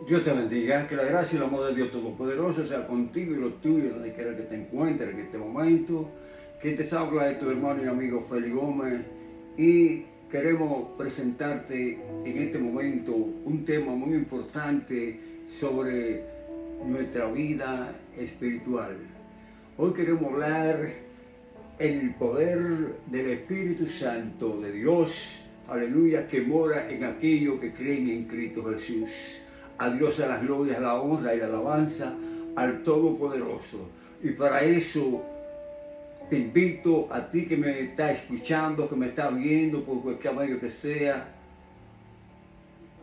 Dios te bendiga, que la gracia y el amor de Dios Todopoderoso sea contigo y los tuyos, donde quiera que te encuentres en este momento. Que te habla de tu hermano y amigo Félix Gómez y queremos presentarte en este momento un tema muy importante sobre nuestra vida espiritual. Hoy queremos hablar el poder del Espíritu Santo de Dios, aleluya, que mora en aquellos que creen en Cristo Jesús. A Dios a las glorias, la honra y la alabanza al Todopoderoso. Y para eso te invito a ti que me está escuchando, que me está viendo por cualquier medio que sea,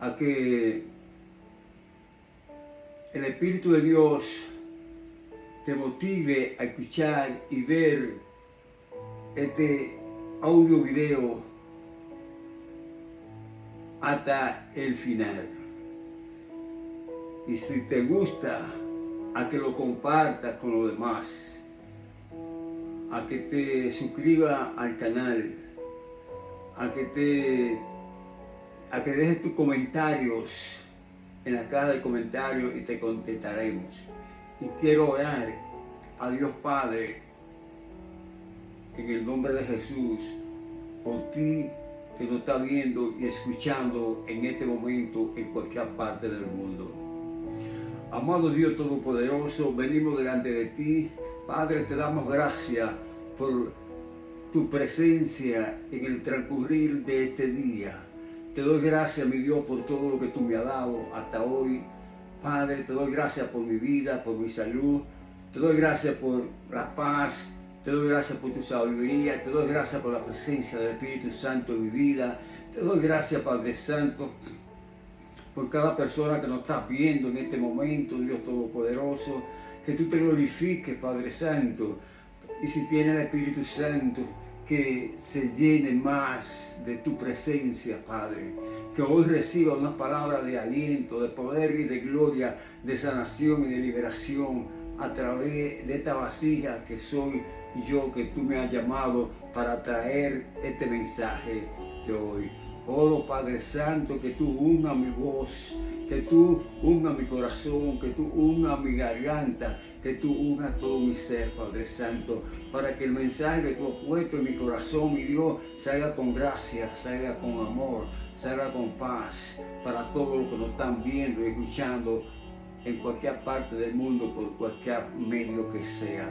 a que el Espíritu de Dios te motive a escuchar y ver este audio video hasta el final. Y si te gusta, a que lo compartas con los demás, a que te suscribas al canal, a que dejes tus comentarios en la caja de comentarios y te contestaremos. Y quiero orar a Dios Padre en el nombre de Jesús por ti que nos está viendo y escuchando en este momento en cualquier parte del mundo. Amado Dios Todopoderoso, venimos delante de ti. Padre, te damos gracias por tu presencia en el transcurrir de este día. Te doy gracias, mi Dios, por todo lo que tú me has dado hasta hoy. Padre, te doy gracias por mi vida, por mi salud. Te doy gracias por la paz. Te doy gracias por tu sabiduría. Te doy gracias por la presencia del Espíritu Santo en mi vida. Te doy gracias, Padre Santo, por cada persona que nos está viendo en este momento, Dios Todopoderoso. Que tú te glorifiques, Padre Santo. Y si tiene el Espíritu Santo, que se llene más de tu presencia, Padre. Que hoy reciba una palabra de aliento, de poder y de gloria, de sanación y de liberación a través de esta vasija que soy yo, que tú me has llamado para traer este mensaje de hoy. Oro, Padre Santo, que tú una mi voz, que tú una mi corazón, que tú una mi garganta, que tú una todo mi ser, Padre Santo, para que el mensaje que tú has puesto en mi corazón, mi Dios, salga con gracia, salga con amor, salga con paz, para todos los que nos están viendo y escuchando en cualquier parte del mundo, por cualquier medio que sea.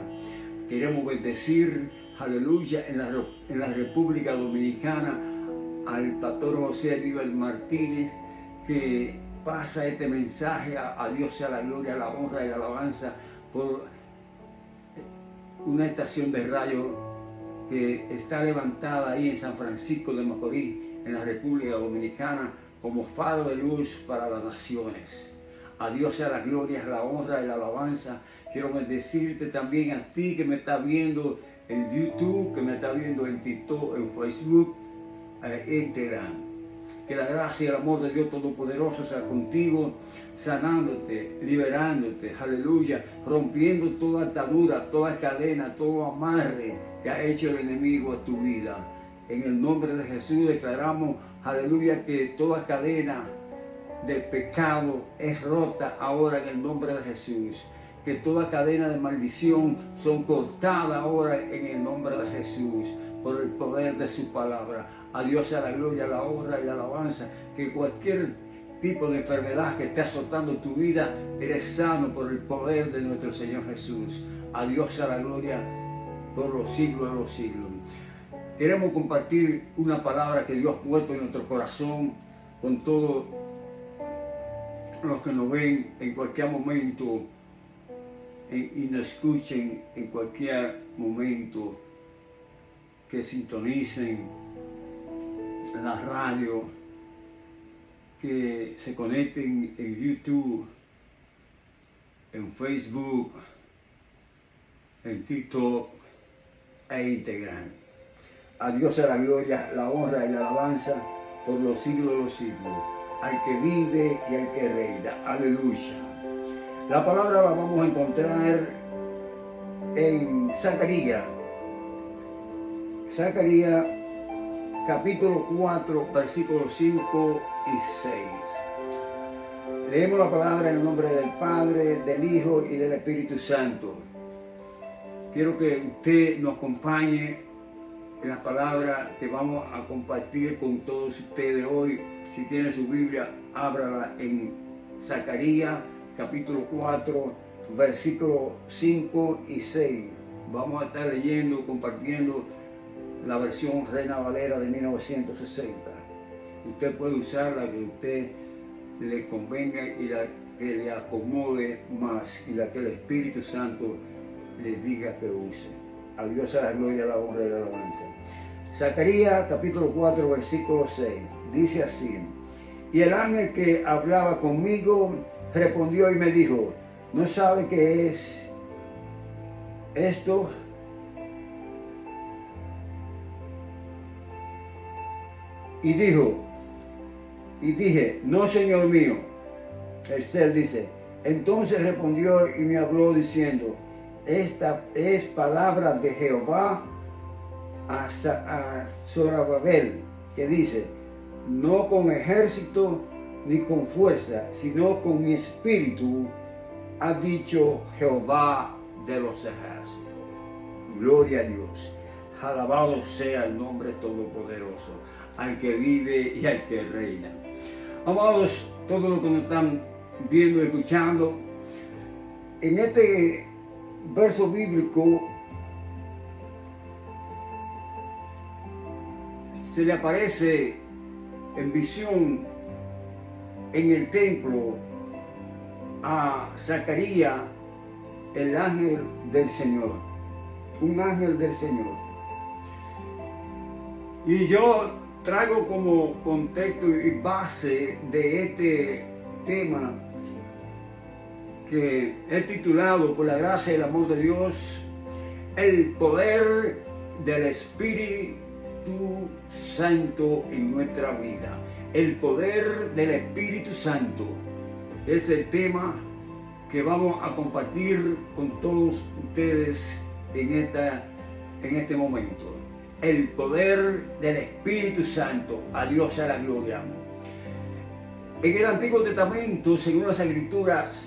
Queremos bendecir, aleluya, en la República Dominicana, al pastor José Aníbal Martínez, que pasa este mensaje. A Dios sea la gloria, la honra y la alabanza por una estación de radio que está levantada ahí en San Francisco de Macorís, en la República Dominicana, como faro de luz para las naciones. A Dios sea la gloria, la honra y la alabanza. Quiero bendecirte también a ti que me estás viendo en YouTube, que me estás viendo en TikTok, en Facebook, Instagram. Que la gracia y el amor de Dios Todopoderoso sea contigo, sanándote, liberándote, aleluya, rompiendo toda atadura, toda cadena, todo amarre que ha hecho el enemigo a tu vida. En el nombre de Jesús declaramos, aleluya, que toda cadena de pecado es rota ahora en el nombre de Jesús. Que toda cadena de maldición son cortadas ahora en el nombre de Jesús, por el poder de su palabra. A Dios sea la gloria, la honra y la alabanza. Que cualquier tipo de enfermedad que esté azotando tu vida, eres sano por el poder de nuestro Señor Jesús. A Dios sea la gloria por los siglos de los siglos. Queremos compartir una palabra que Dios ha puesto en nuestro corazón con todos los que nos ven en cualquier momento y nos escuchen en cualquier momento, que sintonicen la radio, que se conecten en YouTube, en Facebook, en TikTok e Instagram. A Dios sea la gloria, la honra y la alabanza por los siglos de los siglos, al que vive y al que reina. Aleluya. La palabra la vamos a encontrar en Zacarías capítulo 4, versículos 5 y 6. Leemos la palabra en el nombre del Padre, del Hijo y del Espíritu Santo. Quiero que usted nos acompañe en la palabra que vamos a compartir con todos ustedes hoy. Si tiene su Biblia, ábrala en Zacarías capítulo 4, versículos 5 y 6. Vamos a estar leyendo, compartiendo la versión Reina Valera de 1960. Usted puede usar la que a usted le convenga y la que le acomode más y la que el Espíritu Santo le diga que use. A Dios a la gloria, la honra y la alabanza. Zacarías capítulo 4 versículo 6 dice así: y el ángel que hablaba conmigo respondió y me dijo, ¿no sabe qué es esto? Y dije, no, Señor mío. El ser dice, entonces respondió y me habló diciendo, esta es palabra de Jehová a Zorobabel, que dice, no con ejército ni con fuerza, sino con mi espíritu, ha dicho Jehová de los ejércitos. Gloria a Dios. Alabado sea el nombre todopoderoso, al que vive y al que reina. Amados, todos los que nos están viendo y escuchando, en este verso bíblico se le aparece en visión en el templo a Zacarías, el ángel del Señor, un ángel del Señor. Y yo traigo como contexto y base de este tema que he titulado, por la gracia y el amor de Dios, el poder del Espíritu Santo en nuestra vida. El poder del Espíritu Santo es el tema que vamos a compartir con todos ustedes en este momento. El poder del Espíritu Santo. A Dios sea la gloria. En el Antiguo Testamento, según las Escrituras,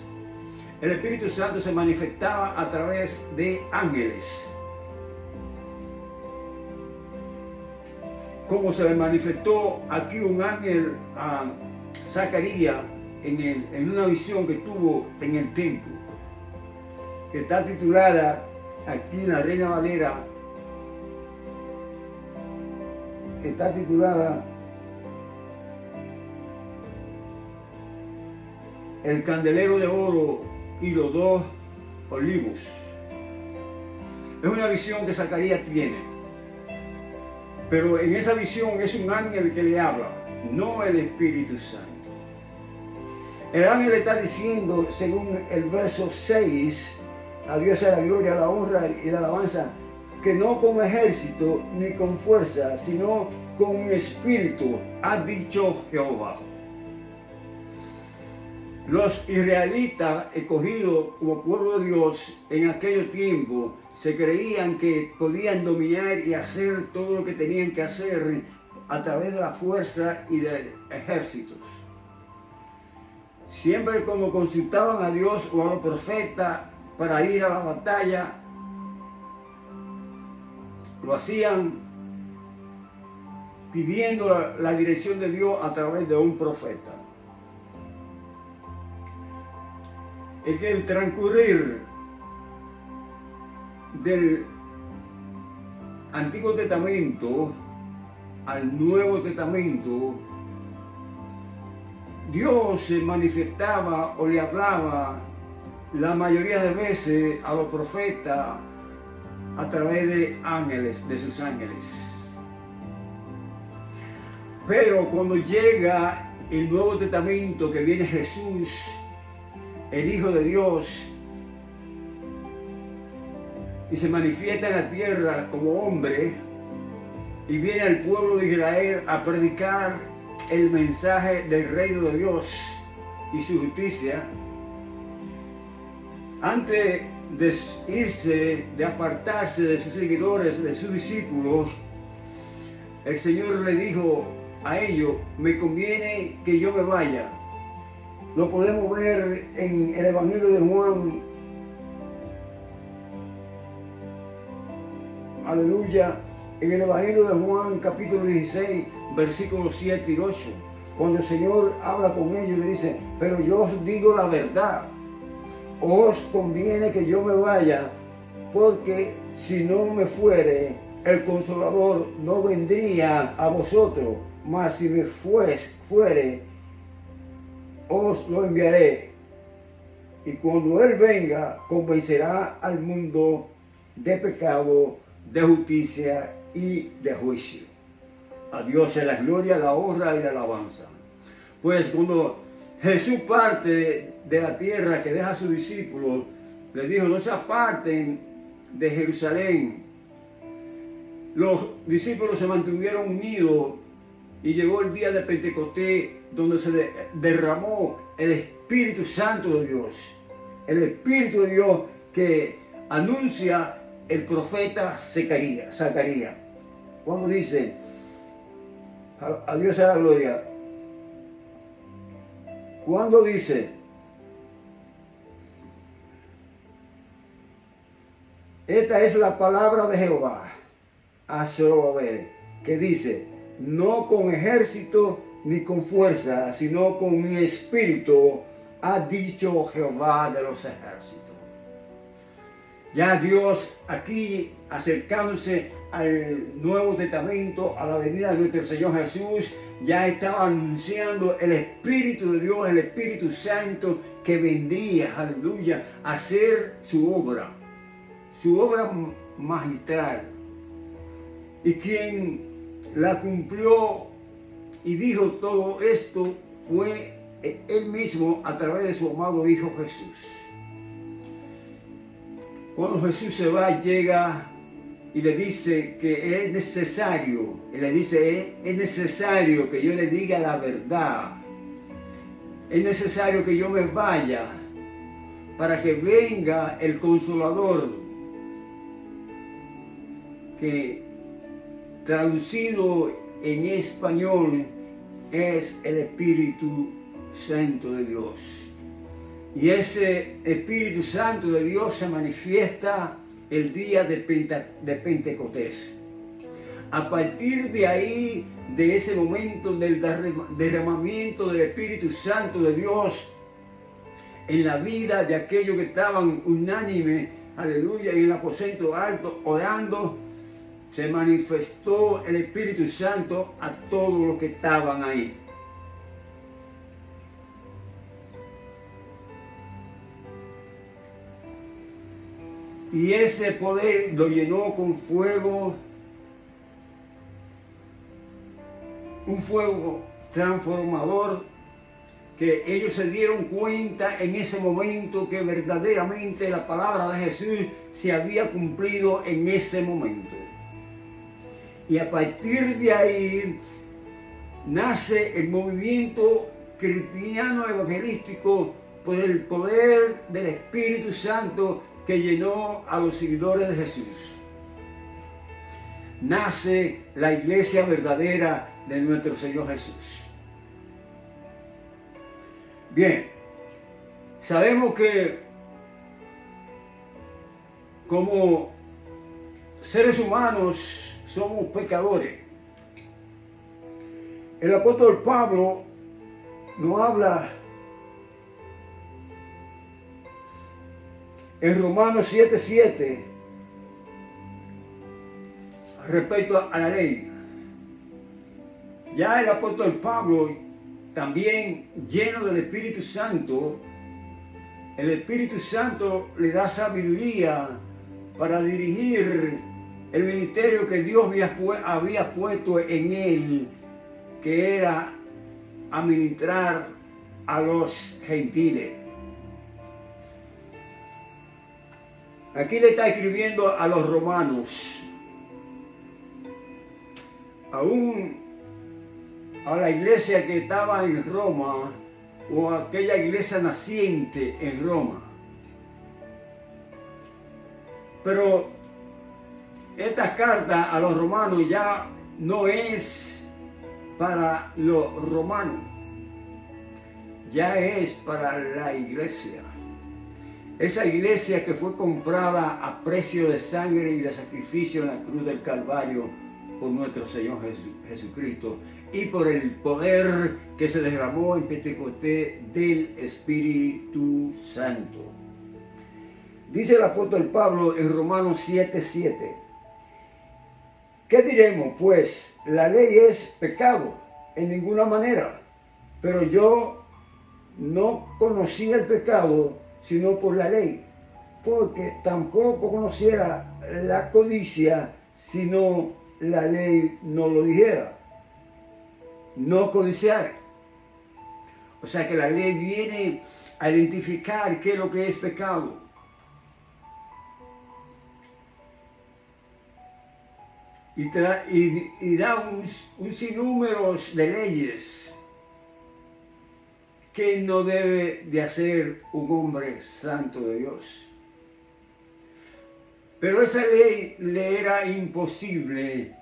el Espíritu Santo se manifestaba a través de ángeles. Como se le manifestó aquí un ángel a Zacarías en una visión que tuvo en el templo, que está titulada aquí en la Reina Valera, que está titulada El candelero de oro y los dos olivos. Es una visión que Zacarías tiene, pero en esa visión es un ángel que le habla, no el Espíritu Santo. El ángel le está diciendo, según el verso 6, a Dios sea la gloria, la honra y la alabanza, que no con ejército ni con fuerza, sino con mi espíritu, ha dicho Jehová. Los israelitas escogidos como pueblo de Dios en aquel tiempo se creían que podían dominar y hacer todo lo que tenían que hacer a través de la fuerza y de ejércitos. Siempre como consultaban a Dios o a los profetas para ir a la batalla, lo hacían pidiendo la dirección de Dios a través de un profeta. En el transcurrir del Antiguo Testamento al Nuevo Testamento, Dios se manifestaba o le hablaba la mayoría de veces a los profetas a través de ángeles, de sus ángeles. Pero cuando llega el Nuevo Testamento, que viene Jesús, el Hijo de Dios, y se manifiesta en la tierra como hombre, y viene al pueblo de Israel a predicar el mensaje del reino de Dios y su justicia, antes de irse, de apartarse de sus seguidores, de sus discípulos, el Señor le dijo a ellos, me conviene que yo me vaya, lo podemos ver en el Evangelio de Juan. Aleluya. En el Evangelio de Juan, capítulo 16, versículos 7 y 8. Cuando el Señor habla con ellos, le dice: pero yo os digo la verdad, os conviene que yo me vaya, porque si no me fuere, el Consolador no vendría a vosotros, mas si me fuere, os lo enviaré. Y cuando Él venga, convencerá al mundo de pecado, de justicia y de juicio. A Dios sea la gloria, la honra y la alabanza. Pues cuando Jesús parte de la tierra, que deja a sus discípulos, les dijo: no se aparten de Jerusalén. Los discípulos se mantuvieron unidos y llegó el día de Pentecostés, donde se derramó el Espíritu Santo de Dios. El Espíritu de Dios que anuncia el profeta Zacarías. Cuando dice: a Dios sea la gloria. Cuando dice: esta es la palabra de Jehová a Zorobabel, que dice: no con ejército ni con fuerza, sino con mi espíritu, ha dicho Jehová de los ejércitos. Ya Dios aquí, acercándose al Nuevo Testamento, a la venida de nuestro Señor Jesús, ya estaba anunciando el Espíritu de Dios, el Espíritu Santo, que vendría, aleluya, a hacer su obra magistral. Y quien la cumplió y dijo todo esto fue Él mismo, a través de su amado Hijo Jesús. Cuando Jesús se va, llega y le dice que es necesario, y le dice: es necesario que yo le diga la verdad, es necesario que yo me vaya para que venga el Consolador, que traducido en español es el Espíritu Santo de Dios. Y ese Espíritu Santo de Dios se manifiesta el día de Pentecostés. A partir de ahí, de ese momento del derramamiento del Espíritu Santo de Dios en la vida de aquellos que estaban unánime, aleluya, en el aposento alto orando, se manifestó el Espíritu Santo a todos los que estaban ahí. Y ese poder lo llenó con fuego, un fuego transformador, que ellos se dieron cuenta en ese momento que verdaderamente la palabra de Jesús se había cumplido en ese momento. Y a partir de ahí nace el movimiento cristiano evangelístico por el poder del Espíritu Santo que llenó a los seguidores de Jesús. Nace la iglesia verdadera de nuestro Señor Jesús. Bien, sabemos que como seres humanos somos pecadores. El apóstol Pablo nos habla en Romanos 7:7 respecto a la ley. Ya el apóstol Pablo, también lleno del Espíritu Santo, el Espíritu Santo le da sabiduría para dirigir el ministerio que Dios había puesto en él, que era administrar a los gentiles. Aquí le está escribiendo a los romanos, aún a la iglesia que estaba en Roma, o a aquella iglesia naciente en Roma. Pero esta carta a los romanos ya no es para los romanos. ya es para la iglesia. Esa iglesia que fue comprada a precio de sangre y de sacrificio en la cruz del Calvario por nuestro Señor Jesucristo y por el poder que se derramó en Pentecostés del Espíritu Santo. Dice el apóstol Pablo en Romanos 7:7. ¿Qué diremos? Pues la ley es pecado en ninguna manera, pero yo no conocía el pecado sino por la ley, porque tampoco conociera la codicia si no la ley no lo dijera. No codiciar. O sea que la ley viene a identificar qué es lo que es pecado. Y da un sinnúmero de leyes que no debe de hacer un hombre santo de Dios. Pero esa ley le era imposible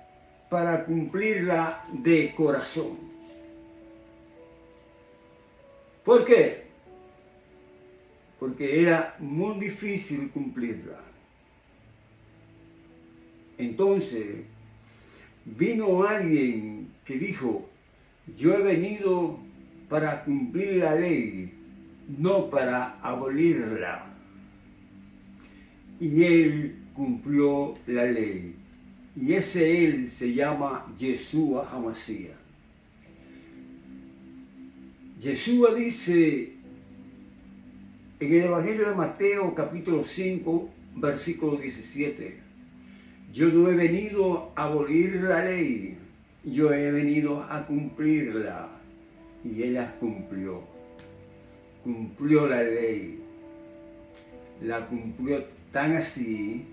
para cumplirla de corazón. ¿Por qué? Porque era muy difícil cumplirla. Entonces, vino alguien que dijo, yo he venido para cumplir la ley, no para abolirla. Y él cumplió la ley. Y ese él se llama Yeshua HaMashiach. Yeshua dice en el Evangelio de Mateo capítulo 5, versículo 17, yo no he venido a abolir la ley, yo he venido a cumplirla. Y él la cumplió. Cumplió la ley. La cumplió tan así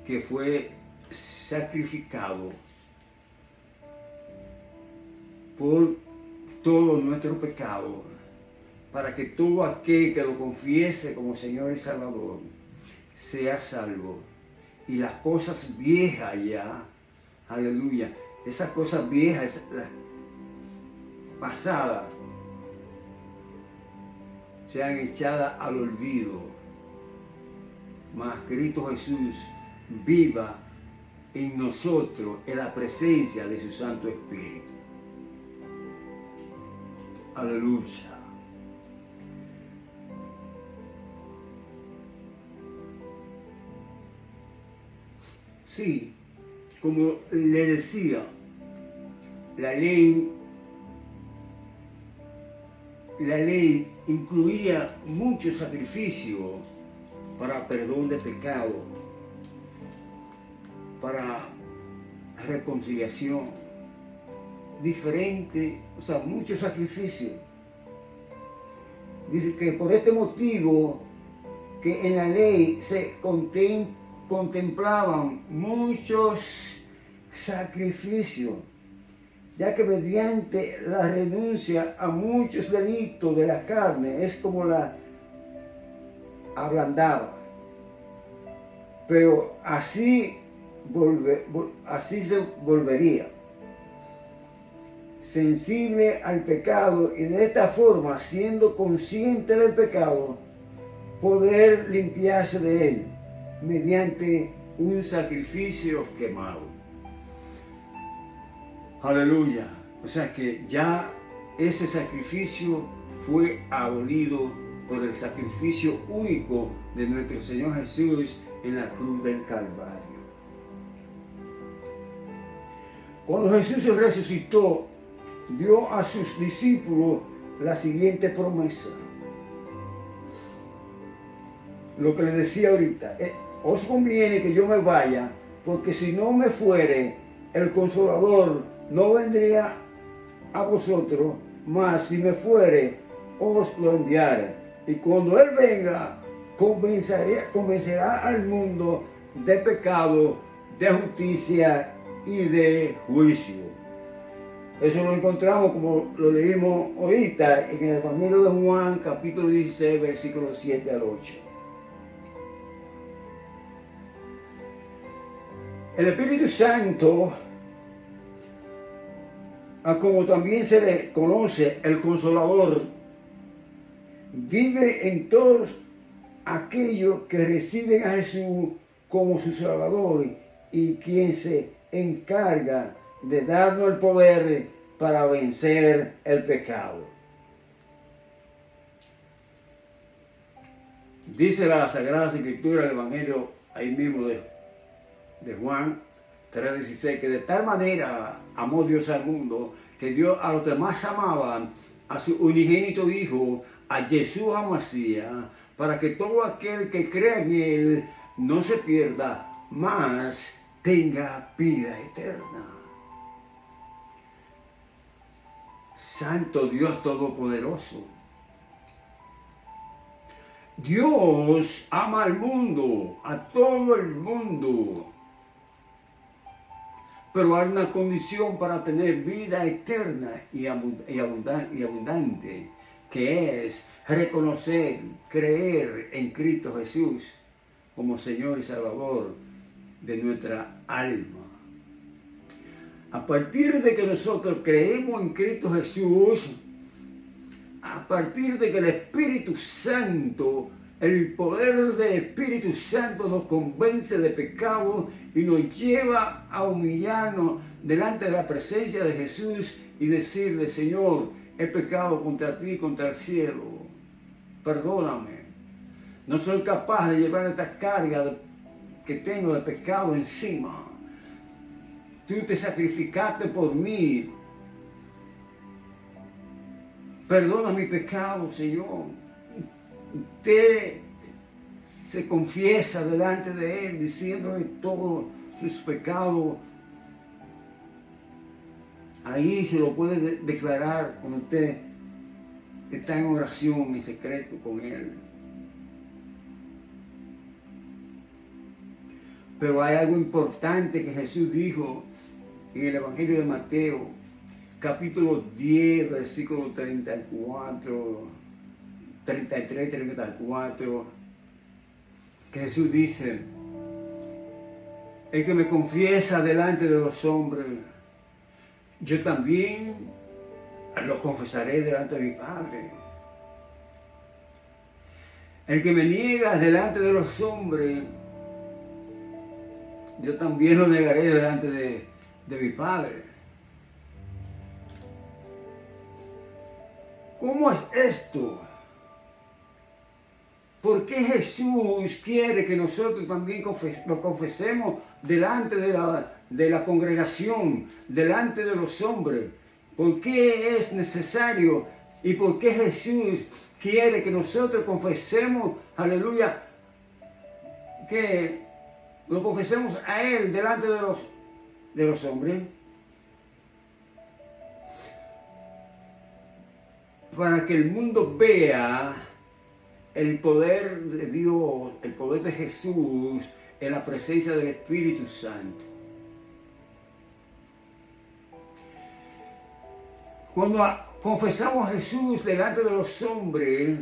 que fue sacrificado por todo nuestro pecado, para que todo aquel que lo confiese como Señor y Salvador sea salvo. Y las cosas viejas ya, aleluya, esas cosas viejas, las pasadas, sean echadas al olvido. Mas Cristo Jesús viva en nosotros en la presencia de su Santo Espíritu. Aleluya. Sí, como le decía, la ley incluía mucho sacrificio para perdón de pecado, para reconciliación, diferente, o sea, mucho sacrificio. Dice que por este motivo que en la ley se contemplaban muchos sacrificios, ya que mediante la renuncia a muchos delitos de la carne es como la ablandaba. Pero así se volvería sensible al pecado y de esta forma, siendo consciente del pecado, poder limpiarse de él mediante un sacrificio quemado. Aleluya. O sea que ya ese sacrificio fue abolido por el sacrificio único de nuestro Señor Jesús en la cruz del Calvario. Cuando Jesús se resucitó, dio a sus discípulos la siguiente promesa. Lo que les decía ahorita, os conviene que yo me vaya, porque si no me fuere, el Consolador no vendría a vosotros, mas si me fuere, os lo enviaré. Y cuando Él venga, convencerá al mundo de pecado, de justicia y de juicio. Eso lo encontramos, como lo leímos ahorita, en el Evangelio de Juan, capítulo 16, versículos 7 al 8. El Espíritu Santo, como también se le conoce, el Consolador, vive en todos aquellos que reciben a Jesús como su Salvador y quien se encarga de darnos el poder para vencer el pecado. Dice la Sagrada Escritura, el Evangelio ahí mismo de Juan 3:16, que de tal manera amó Dios al mundo, que Dios a los que más amaban, a su unigénito Hijo, a Jesús Mesías, para que todo aquel que crea en Él no se pierda, mas tenga vida eterna. Santo Dios Todopoderoso. Dios ama al mundo, a todo el mundo, pero hay una condición para tener vida eterna y abundante, que es reconocer, creer en Cristo Jesús como Señor y Salvador de nuestra alma. A partir de que nosotros creemos en Cristo Jesús, a partir de que el Espíritu Santo, el poder del Espíritu Santo nos convence de pecado y nos lleva a humillarnos delante de la presencia de Jesús y decirle: Señor, he pecado contra ti y contra el cielo, perdóname, no soy capaz de llevar esta carga que tengo de pecado encima, tú te sacrificaste por mí, perdona mi pecado, Señor. Usted se confiesa delante de Él, diciéndole todos sus pecados. Ahí se lo puede declarar cuando usted está en oración y secreto con Él. Pero hay algo importante que Jesús dijo en el Evangelio de Mateo, capítulo 10, versículo 34, 33, 34, que Jesús dice: el que me confiesa delante de los hombres, yo también lo confesaré delante de mi Padre. El que me niega delante de los hombres, yo también lo negaré delante de mi Padre. ¿Cómo es esto? ¿Por qué Jesús quiere que nosotros también lo confesemos delante de la congregación, delante de los hombres? ¿Por qué es necesario y por qué Jesús quiere que nosotros confesemos, aleluya, que lo confesemos a Él delante de los hombres? Para que el mundo vea el poder de Dios, el poder de Jesús en la presencia del Espíritu Santo. Cuando confesamos a Jesús delante de los hombres,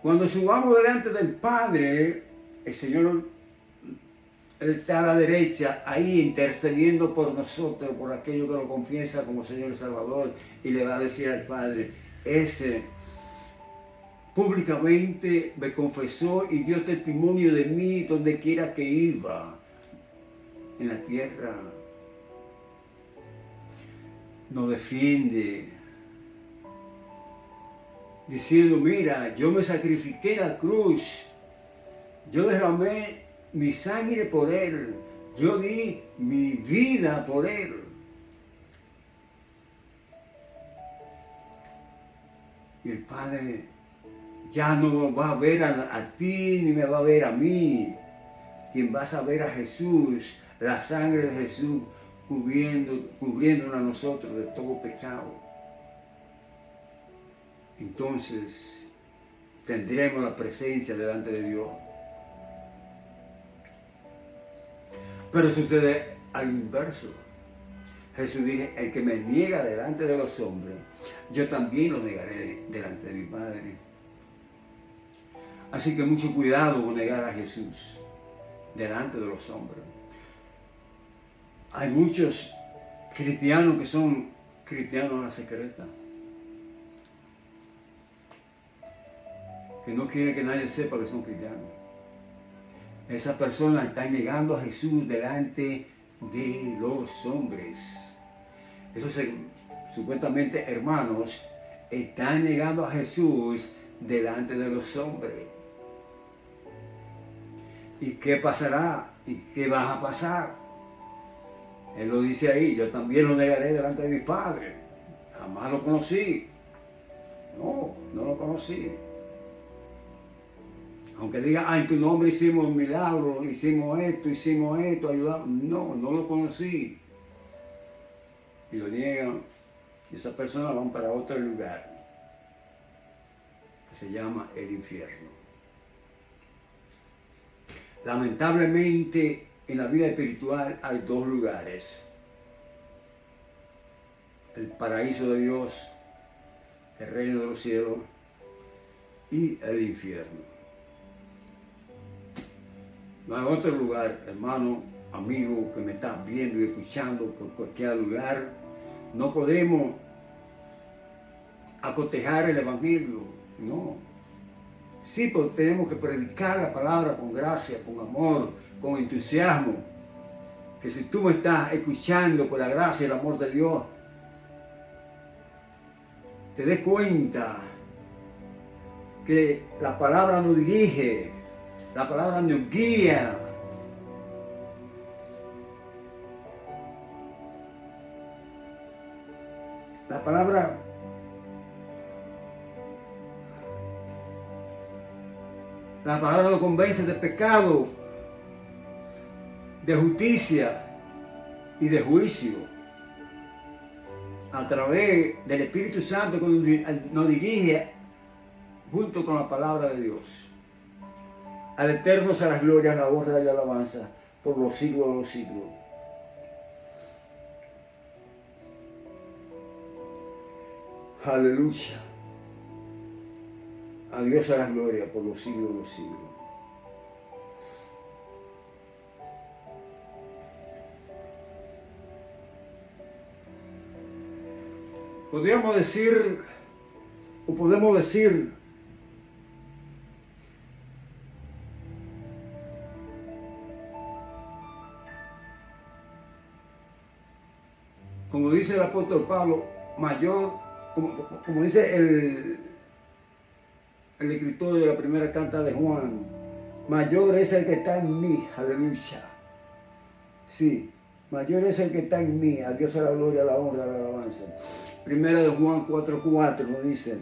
cuando subamos delante del Padre, el Señor, Él está a la derecha, ahí intercediendo por nosotros, por aquello que lo confiesa como Señor y Salvador, y le va a decir al Padre: ese públicamente me confesó y dio testimonio de mí donde quiera que iba en la tierra. Nos defiende, diciendo: mira, yo me sacrifiqué en la cruz, yo derramé mi sangre por Él, yo di mi vida por Él. Y el Padre ya no va a ver a ti ni me va a ver a mí. Quien vas a ver a Jesús, la sangre de Jesús cubriéndonos a nosotros de todo pecado. Entonces tendremos la presencia delante de Dios. Pero sucede al inverso. Jesús dijo: el que me niega delante de los hombres, yo también lo negaré delante de mi Padre. Así que mucho cuidado con negar a Jesús delante de los hombres. Hay muchos cristianos que son cristianos a la secreta. que no quieren que nadie sepa que son cristianos. Esas personas están negando a Jesús delante de los hombres. Esos supuestamente hermanos están negando a Jesús delante de los hombres. ¿Y qué pasará? ¿Y qué va a pasar? Él lo dice ahí, yo también lo negaré delante de mi Padre. Jamás lo conocí. No lo conocí. Aunque diga, en tu nombre hicimos milagros, hicimos esto, ayudamos. No lo conocí. Y lo niegan. Y esas personas van para otro lugar, que se llama el infierno. Lamentablemente, en la vida espiritual hay dos lugares: el paraíso de Dios, el reino de los cielos, y el infierno. No hay otro lugar, hermano, amigo, que me estás viendo y escuchando por cualquier lugar. No podemos acotejar el evangelio, no. Sí, pero tenemos que predicar la palabra con gracia, con amor, con entusiasmo. Que si tú me estás escuchando por la gracia y el amor de Dios, te des cuenta que la palabra nos dirige, la palabra nos guía. La palabra nos convence de pecado, de justicia y de juicio. A través del Espíritu Santo que nos dirige junto con la palabra de Dios. Al Eterno sea la gloria, la honra y la alabanza por los siglos de los siglos. Aleluya. A Dios sea la gloria por los siglos de los siglos. Podemos decir como dice el apóstol Pablo, mayor, como dice el escritor de la primera carta de Juan, mayor es el que está en mí, aleluya. Sí, mayor es el que está en mí, a Dios sea la gloria, la honra, la alabanza. Primera de Juan 4:4 nos dice,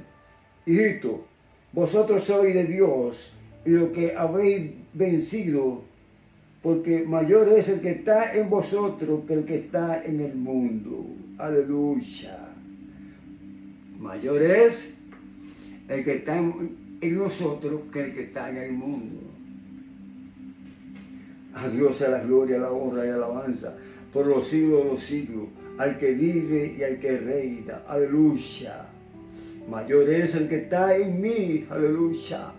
hijito, vosotros sois de Dios y lo que habéis vencido, porque mayor es el que está en vosotros que el que está en el mundo. Aleluya. Mayor es el que está en nosotros que el que está en el mundo. A Dios sea la gloria, la honra y la alabanza por los siglos de los siglos, al que vive y al que reina. Aleluya. Mayor es el que está en mí, aleluya,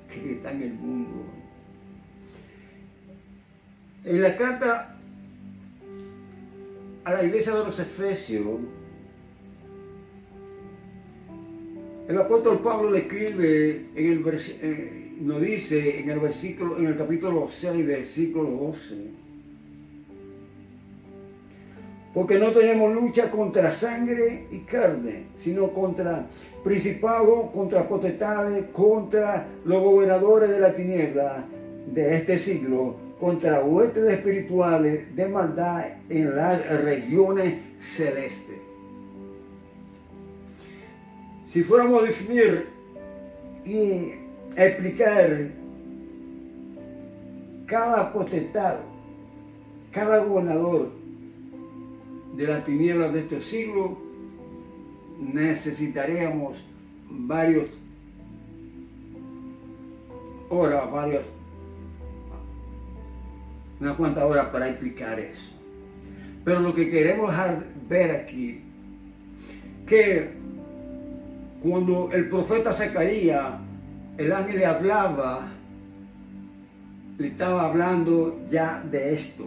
que el que está en el mundo. En la carta a la iglesia de los Efesios, el apóstol Pablo le escribe nos dice en el capítulo 6, versículo 12. Porque no tenemos lucha contra sangre y carne, sino contra principados, contra potestades, contra los gobernadores de la tiniebla de este siglo, contra huestes espirituales de maldad en las regiones celestes. Si fuéramos a definir y explicar cada potestad, cada gobernador de las tinieblas de este siglo, necesitaríamos unas cuantas horas para explicar eso. Pero lo que queremos ver aquí, que cuando el profeta Zacarías, el ángel le hablaba, le estaba hablando ya de esto.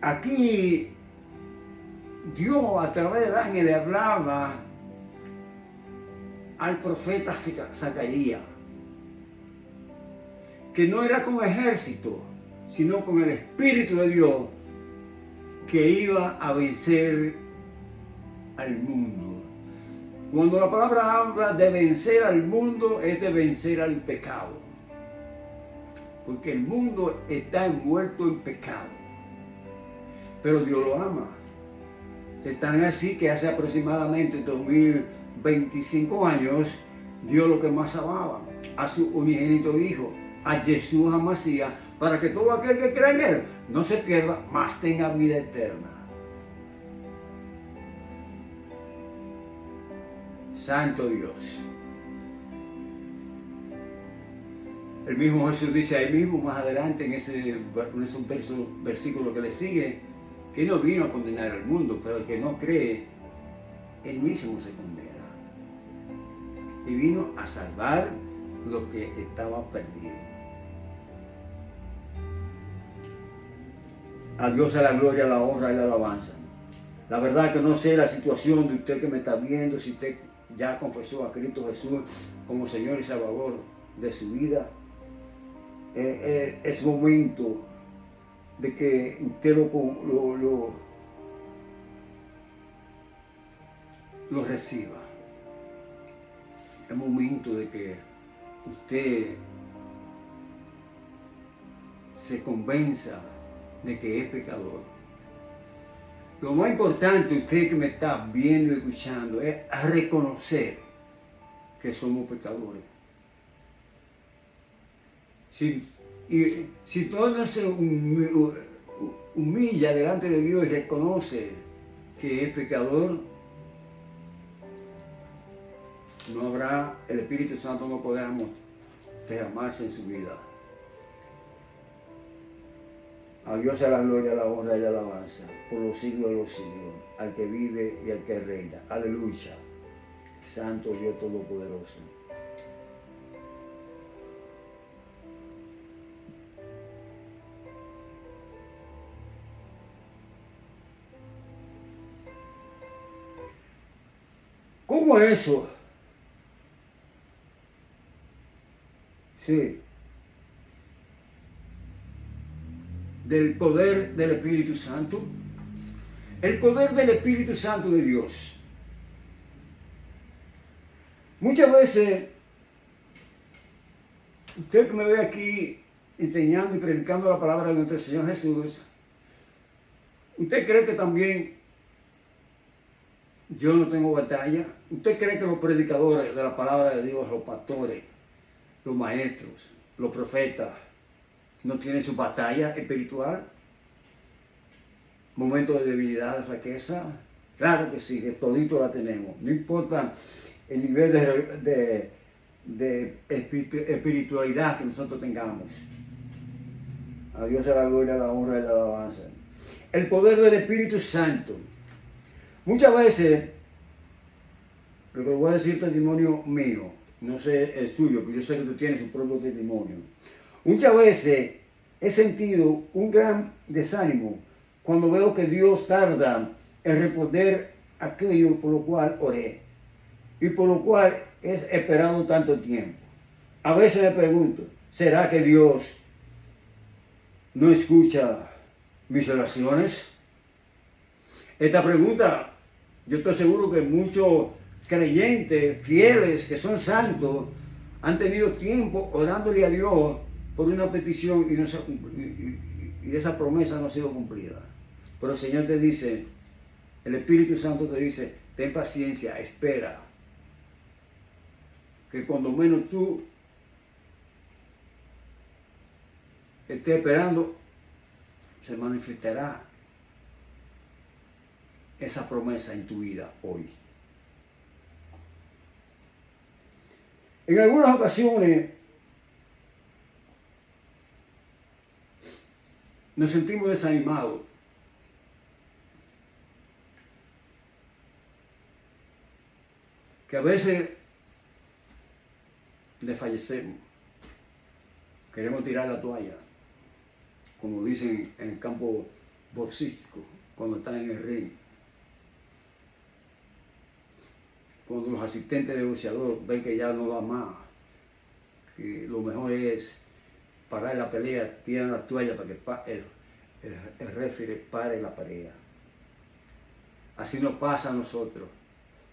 Aquí Dios a través del ángel le hablaba al profeta Zacarías, que no era con ejército, sino con el Espíritu de Dios, que iba a vencer al mundo. Cuando la palabra habla de vencer al mundo, es de vencer al pecado. Porque el mundo está envuelto en pecado. Pero Dios lo ama. Es tan así que hace aproximadamente 2025 años, Dios lo que más amaba, a su unigénito Hijo, a Jesús Amasías, para que todo aquel que cree en Él no se pierda, mas tenga vida eterna. Santo Dios. El mismo Jesús dice ahí mismo, más adelante, en ese versículo que le sigue, que no vino a condenar al mundo, pero el que no cree, él mismo se condena. Y vino a salvar lo que estaba perdido. A Dios a la gloria, la honra y la alabanza. La verdad que no sé la situación de usted que me está viendo, si usted ya confesó a Cristo Jesús como Señor y Salvador de su vida. Es momento de que usted lo reciba. Es momento de que usted se convenza de que es pecador. Lo más importante, usted que me está viendo y escuchando, es reconocer que somos pecadores. Si todo no se humilla delante de Dios y reconoce que es pecador, no habrá, el Espíritu Santo no podrá derramarse en su vida. A Dios sea la gloria, la honra y la alabanza por los siglos de los siglos, al que vive y al que reina. Aleluya. Santo Dios Todopoderoso. ¿Cómo es eso? Sí. Del poder del Espíritu Santo. El poder del Espíritu Santo de Dios. Muchas veces, usted que me ve aquí enseñando y predicando la palabra de nuestro Señor Jesús, ¿usted cree que también yo no tengo batalla? ¿Usted cree que los predicadores de la palabra de Dios, los pastores, los maestros, los profetas, no tienen su batalla espiritual? ¿Momentos de debilidad, de flaqueza? Claro que sí, de todito la tenemos. No importa el nivel de espiritualidad que nosotros tengamos. A Dios sea la gloria, la honra y la alabanza. El poder del Espíritu Santo. Muchas veces, lo que voy a decir testimonio mío, no sé el suyo, pero yo sé que tú tienes su propio testimonio. Muchas veces he sentido un gran desánimo cuando veo que Dios tarda en responder aquello por lo cual oré y por lo cual he esperado tanto tiempo. A veces me pregunto, ¿será que Dios no escucha mis oraciones? Esta pregunta, yo estoy seguro que muchos creyentes, fieles, que son santos, han tenido tiempo orándole a Dios por una petición y esa promesa no ha sido cumplida. Pero el Señor te dice, el Espíritu Santo te dice, ten paciencia, espera. Que cuando menos tú estés esperando, se manifestará esa promesa en tu vida hoy. En algunas ocasiones nos sentimos desanimados. Que a veces desfallecemos. Queremos tirar la toalla, como dicen en el campo boxístico, cuando están en el ring. cuando los asistentes de boxeador ven que ya no va más, que lo mejor es parar la pelea, tiran la toalla para que el referee pare la pelea. Así nos pasa a nosotros,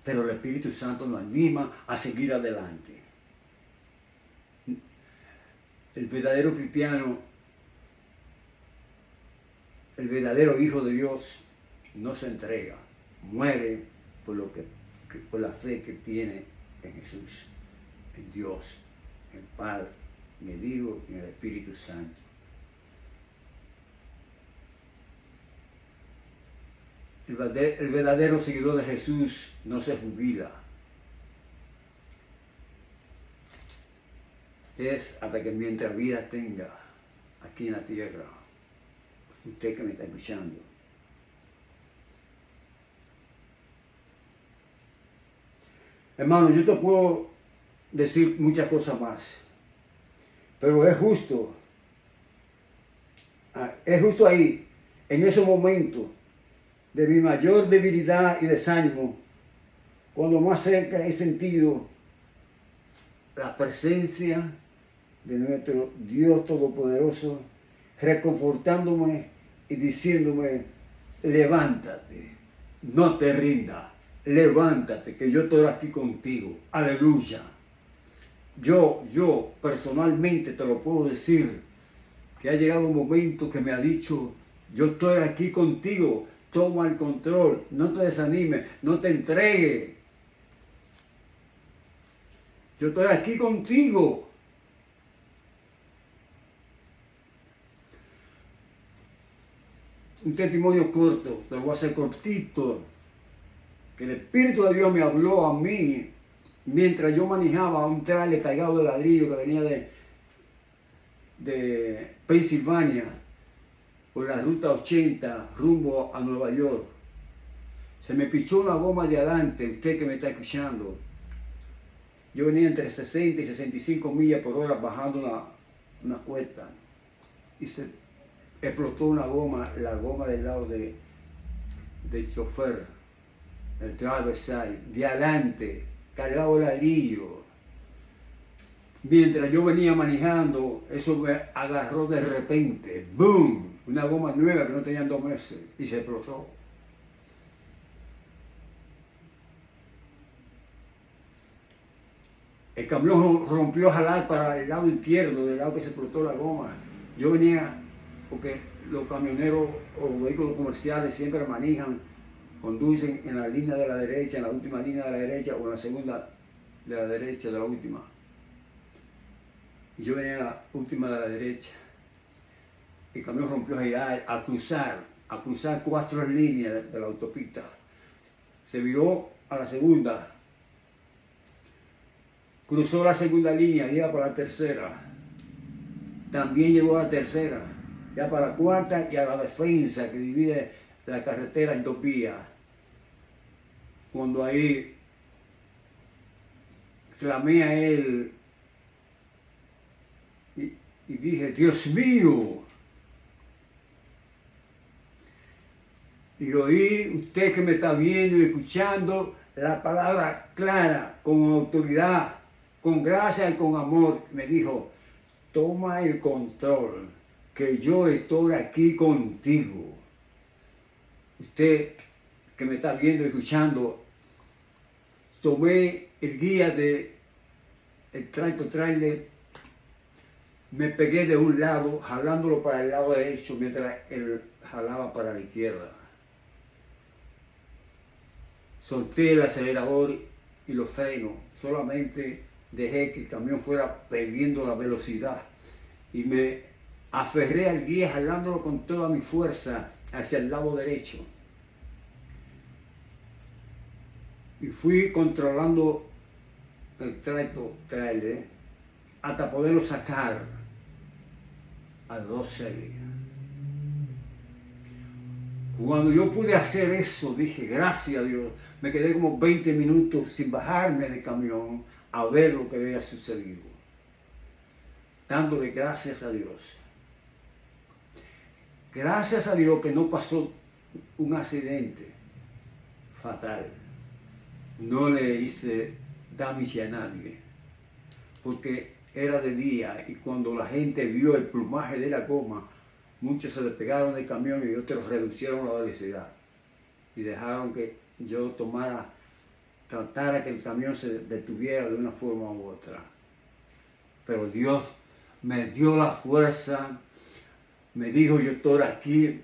pero el Espíritu Santo nos anima a seguir adelante. El verdadero cristiano, el verdadero Hijo de Dios, no se entrega, muere por la fe que tiene en Jesús, en Dios, en el Padre, en el Hijo y en el Espíritu Santo. El verdadero seguidor de Jesús no se jubila. Es hasta que mientras vida tenga aquí en la tierra. Usted que me está escuchando. Hermano, yo te puedo decir muchas cosas más, pero es justo ahí, en ese momento de mi mayor debilidad y desánimo, cuando más cerca he sentido la presencia de nuestro Dios Todopoderoso, reconfortándome y diciéndome: levántate, no te rindas, levántate, que yo estoy aquí contigo. Aleluya. Yo personalmente te lo puedo decir, que ha llegado un momento que me ha dicho: yo estoy aquí contigo, toma el control, no te desanimes, no te entregues. Yo estoy aquí contigo. Un testimonio corto, te lo voy a hacer cortito, que el Espíritu de Dios me habló a mí mientras yo manejaba un trailer cargado de ladrillo que venía de Pensilvania por la ruta 80 rumbo a Nueva York. Se me pichó una goma de adelante, usted que me está escuchando. Yo venía entre 60 y 65 millas por hora bajando una cuesta y se explotó una goma, la goma del lado del chofer, el driver side, de adelante, cargado de ladrillo. Mientras yo venía manejando, eso me agarró de repente, ¡boom! Una goma nueva que no tenían 2 meses y se explotó. El camión rompió a jalar para el lado izquierdo, del lado que se explotó la goma. Yo venía, porque los camioneros o los vehículos comerciales siempre manejan, conducen en la línea de la derecha, en la última línea de la derecha o en la segunda de la derecha, de la última. Y yo venía en la última de la derecha. El camión rompió a girar, a cruzar 4 líneas de la autopista. Se viró a la segunda. Cruzó la segunda línea, iba para la tercera. También llegó a la tercera, ya para la cuarta y a la defensa que divide la carretera en 2 vías. Cuando ahí clamé a él y dije: Dios mío. Y oí, usted que me está viendo y escuchando, la palabra clara, con autoridad, con gracia y con amor, me dijo: toma el control, que yo estoy aquí contigo. Usted que me está viendo y escuchando, tomé el guía del trailer, me pegué de un lado, jalándolo para el lado derecho, mientras él jalaba para la izquierda. Solté el acelerador y los frenos, solamente dejé que el camión fuera perdiendo la velocidad y me aferré al guía jalándolo con toda mi fuerza hacia el lado derecho. Y fui controlando el trailer hasta poderlo sacar a 270. Cuando yo pude hacer eso, dije: gracias a Dios. Me quedé como 20 minutos sin bajarme del camión a ver lo que había sucedido, dándole gracias a Dios. Gracias a Dios que no pasó un accidente fatal. no le hice damage a nadie, porque era de día y cuando la gente vio el plumaje de la goma, muchos se despegaron del camión y otros reducieron la velocidad y dejaron que yo tratara que el camión se detuviera de una forma u otra. Pero Dios me dio la fuerza, me dijo, yo estoy aquí.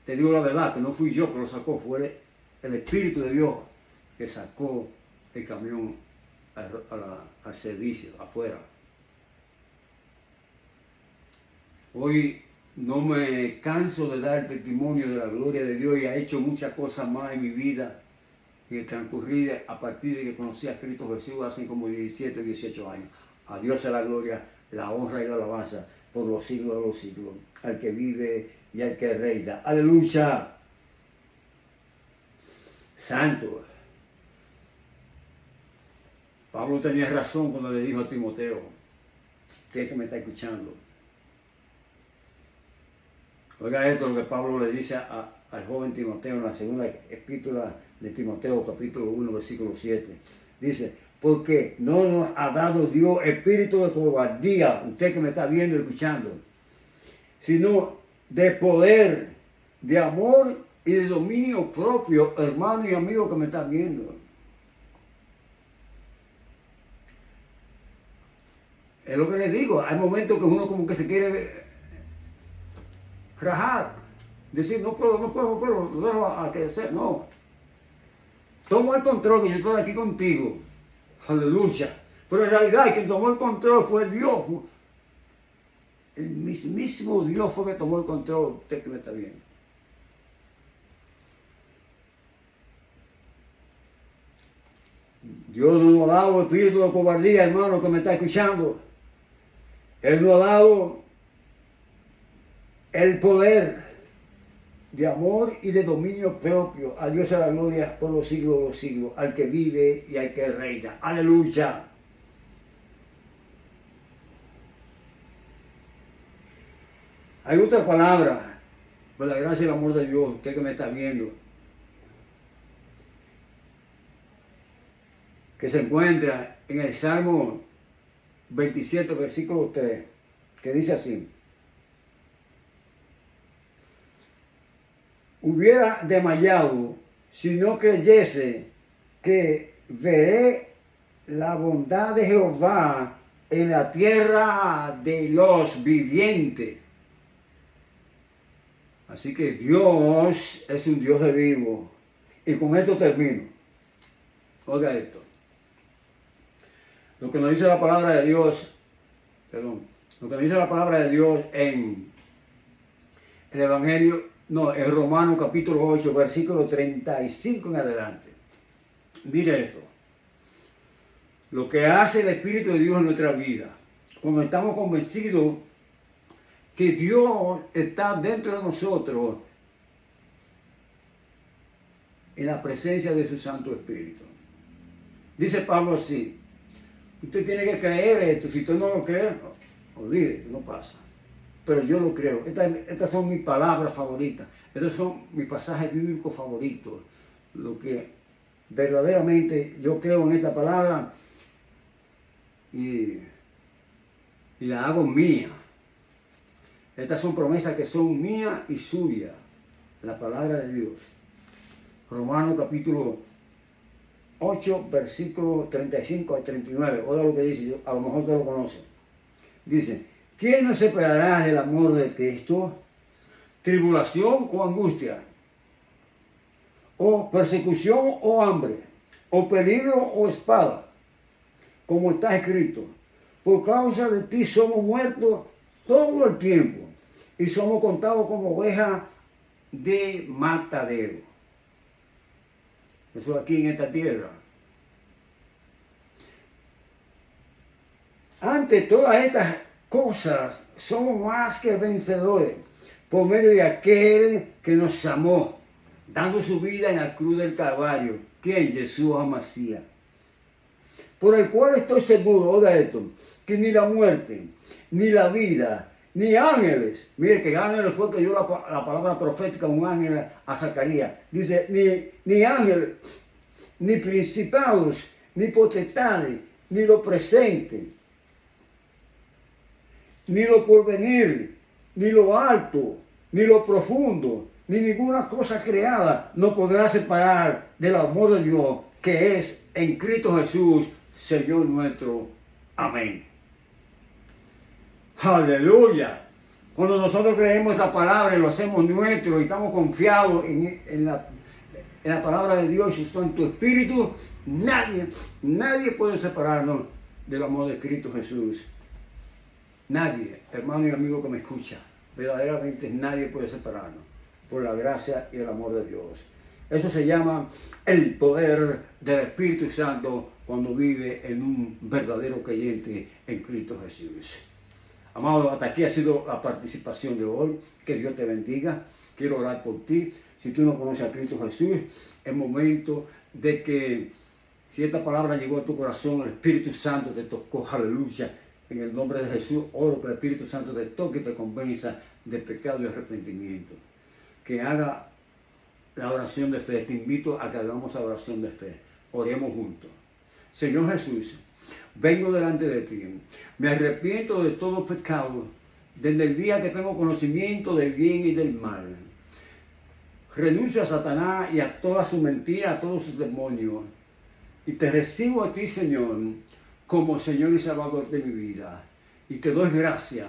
Te digo la verdad, que no fui yo que lo sacó, fue el Espíritu de Dios que sacó el camión al servicio, afuera. Hoy no me canso de dar testimonio de la gloria de Dios y ha hecho muchas cosas más en mi vida en el transcurrir a partir de que conocí a Cristo Jesús hace como 17, 18 años. A Dios sea la gloria, la honra y la alabanza por los siglos de los siglos, al que vive y al que reina. ¡Aleluya! Santo. Pablo tenía razón cuando le dijo a Timoteo, usted que me está escuchando. Oiga esto, lo que Pablo le dice al joven Timoteo en la segunda epístola de Timoteo, capítulo 1, versículo 7. Dice, porque no nos ha dado Dios espíritu de cobardía, usted que me está viendo y escuchando, sino de poder, de amor y de dominio propio, hermano y amigo que me está viendo. Es lo que les digo, hay momentos que uno como que se quiere rajar, decir no puedo, lo dejo a que sea, no. Toma el control, que yo estoy aquí contigo. Aleluya. Pero en realidad quien tomó el control fue Dios. El mismísimo Dios fue que tomó el control, usted que me está viendo. Dios no nos ha dado espíritu de cobardía, hermano, que me está escuchando. Él nos ha dado el poder de amor y de dominio propio. A Dios sea la gloria por los siglos de los siglos, al que vive y al que reina. Aleluya. Hay otra palabra, por la gracia y el amor de Dios, usted que me está viendo, que se encuentra en el Salmo 27, versículo 3, que dice así: hubiera desmayado si no creyese que veré la bondad de Jehová en la tierra de los vivientes. Así que Dios es un Dios de vivo. Y con esto termino. Oiga esto. Lo que nos dice la palabra de Dios, lo que nos dice la palabra de Dios en el Evangelio, en Romanos capítulo 8, versículo 35 en adelante. Mire esto. Lo que hace el Espíritu de Dios en nuestra vida, cuando estamos convencidos que Dios está dentro de nosotros en la presencia de su Santo Espíritu. Dice Pablo así: usted tiene que creer esto, si usted no lo cree, olvide, no pasa. Pero yo lo creo. Estas son mis palabras favoritas, estos son mis pasajes bíblicos favoritos. Lo que verdaderamente yo creo en esta palabra y la hago mía. Estas son promesas que son mías y suyas, la palabra de Dios. Romanos capítulo 8, versículos 35 al 39. Oiga lo que dice, a lo mejor usted lo conoce. Dice: ¿quién nos separará del amor de Cristo? ¿Tribulación o angustia? ¿O persecución o hambre? ¿O peligro o espada? Como está escrito: por causa de ti somos muertos todo el tiempo y somos contados como ovejas de matadero. Eso aquí en esta tierra. Ante todas estas cosas somos más que vencedores por medio de aquel que nos amó, dando su vida en la cruz del Calvario. ¿Quién? Jesús Amasía. Por el cual estoy seguro, oiga esto, que ni la muerte, ni la vida, ni ángeles, mire que ángeles fue que dio la palabra profética a un ángel a Zacarías, dice, ni ángeles, ni principados, ni potestades, ni lo presente, ni lo porvenir, ni lo alto, ni lo profundo, ni ninguna cosa creada nos podrá separar del amor de Dios que es en Cristo Jesús, Señor nuestro. Amén. Aleluya. Cuando nosotros creemos la palabra y lo hacemos nuestro y estamos confiados en la palabra de Dios y su Santo Espíritu, nadie puede separarnos del amor de Cristo Jesús. Nadie, hermano y amigo que me escucha, verdaderamente nadie puede separarnos por la gracia y el amor de Dios. Eso se llama el poder del Espíritu Santo cuando vive en un verdadero creyente en Cristo Jesús. Amado, hasta aquí ha sido la participación de hoy. Que Dios te bendiga. Quiero orar por ti. Si tú no conoces a Cristo Jesús, es momento de que, si esta palabra llegó a tu corazón, el Espíritu Santo te tocó. Aleluya. En el nombre de Jesús, oro que el Espíritu Santo te toque y te convenza de pecado y arrepentimiento. Que haga la oración de fe. Te invito a que hagamos la oración de fe. Oremos juntos. Señor Jesús, vengo delante de ti. Me arrepiento de todo pecado desde el día que tengo conocimiento del bien y del mal. Renuncio a Satanás y a toda su mentira, a todos sus demonios. Y te recibo a ti, Señor, como Señor y Salvador de mi vida. Y te doy gracias,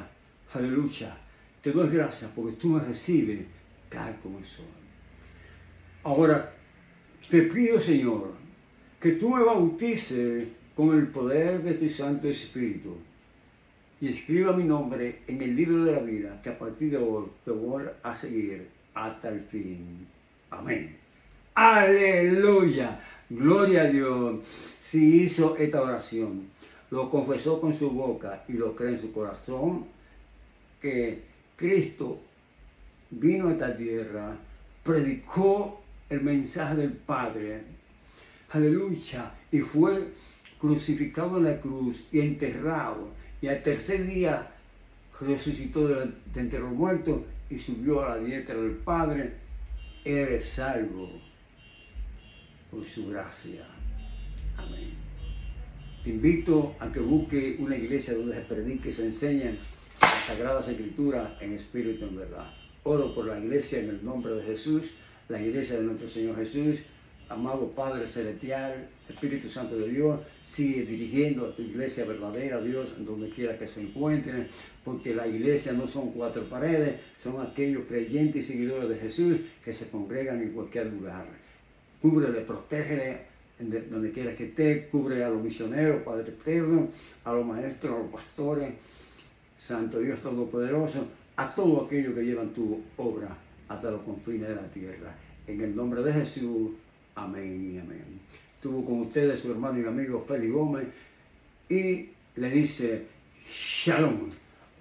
aleluya. Te doy gracias porque tú me recibes tal como soy. Ahora, te pido, Señor, que tú me bautices con el poder de tu Santo Espíritu y escriba mi nombre en el libro de la vida, que a partir de hoy te voy a seguir hasta el fin. Amén. Aleluya. Gloria a Dios. Si hizo esta oración, lo confesó con su boca y lo cree en su corazón, que Cristo vino a esta tierra, predicó el mensaje del Padre, aleluya, y fue crucificado en la cruz y enterrado, y al tercer día resucitó de entre los muertos y subió a la diestra del Padre. Eres salvo por su gracia. Amén. Te invito a que busque una iglesia donde se predique y se enseñen las Sagradas Escrituras en espíritu y en verdad. Oro por la iglesia en el nombre de Jesús, la iglesia de nuestro Señor Jesús. Amado Padre Celestial, Espíritu Santo de Dios, sigue dirigiendo a tu iglesia verdadera, Dios, en donde quiera que se encuentren, porque la iglesia no son cuatro paredes, son aquellos creyentes y seguidores de Jesús que se congregan en cualquier lugar. Cúbrele, protégele, donde quiera que esté, cubre a los misioneros, Padre eterno, a los maestros, a los pastores, Santo Dios Todopoderoso, a todos aquellos que llevan tu obra hasta los confines de la tierra. En el nombre de Jesús, amén y amén. Estuvo con ustedes su hermano y amigo Félix Gómez y le dice, Shalom,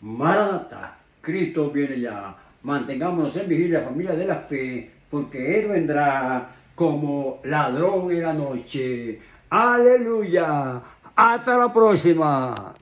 Maranatha, Cristo viene ya. Mantengámonos en vigilia, familia de la fe, porque Él vendrá como ladrón en la noche. Aleluya. Hasta la próxima.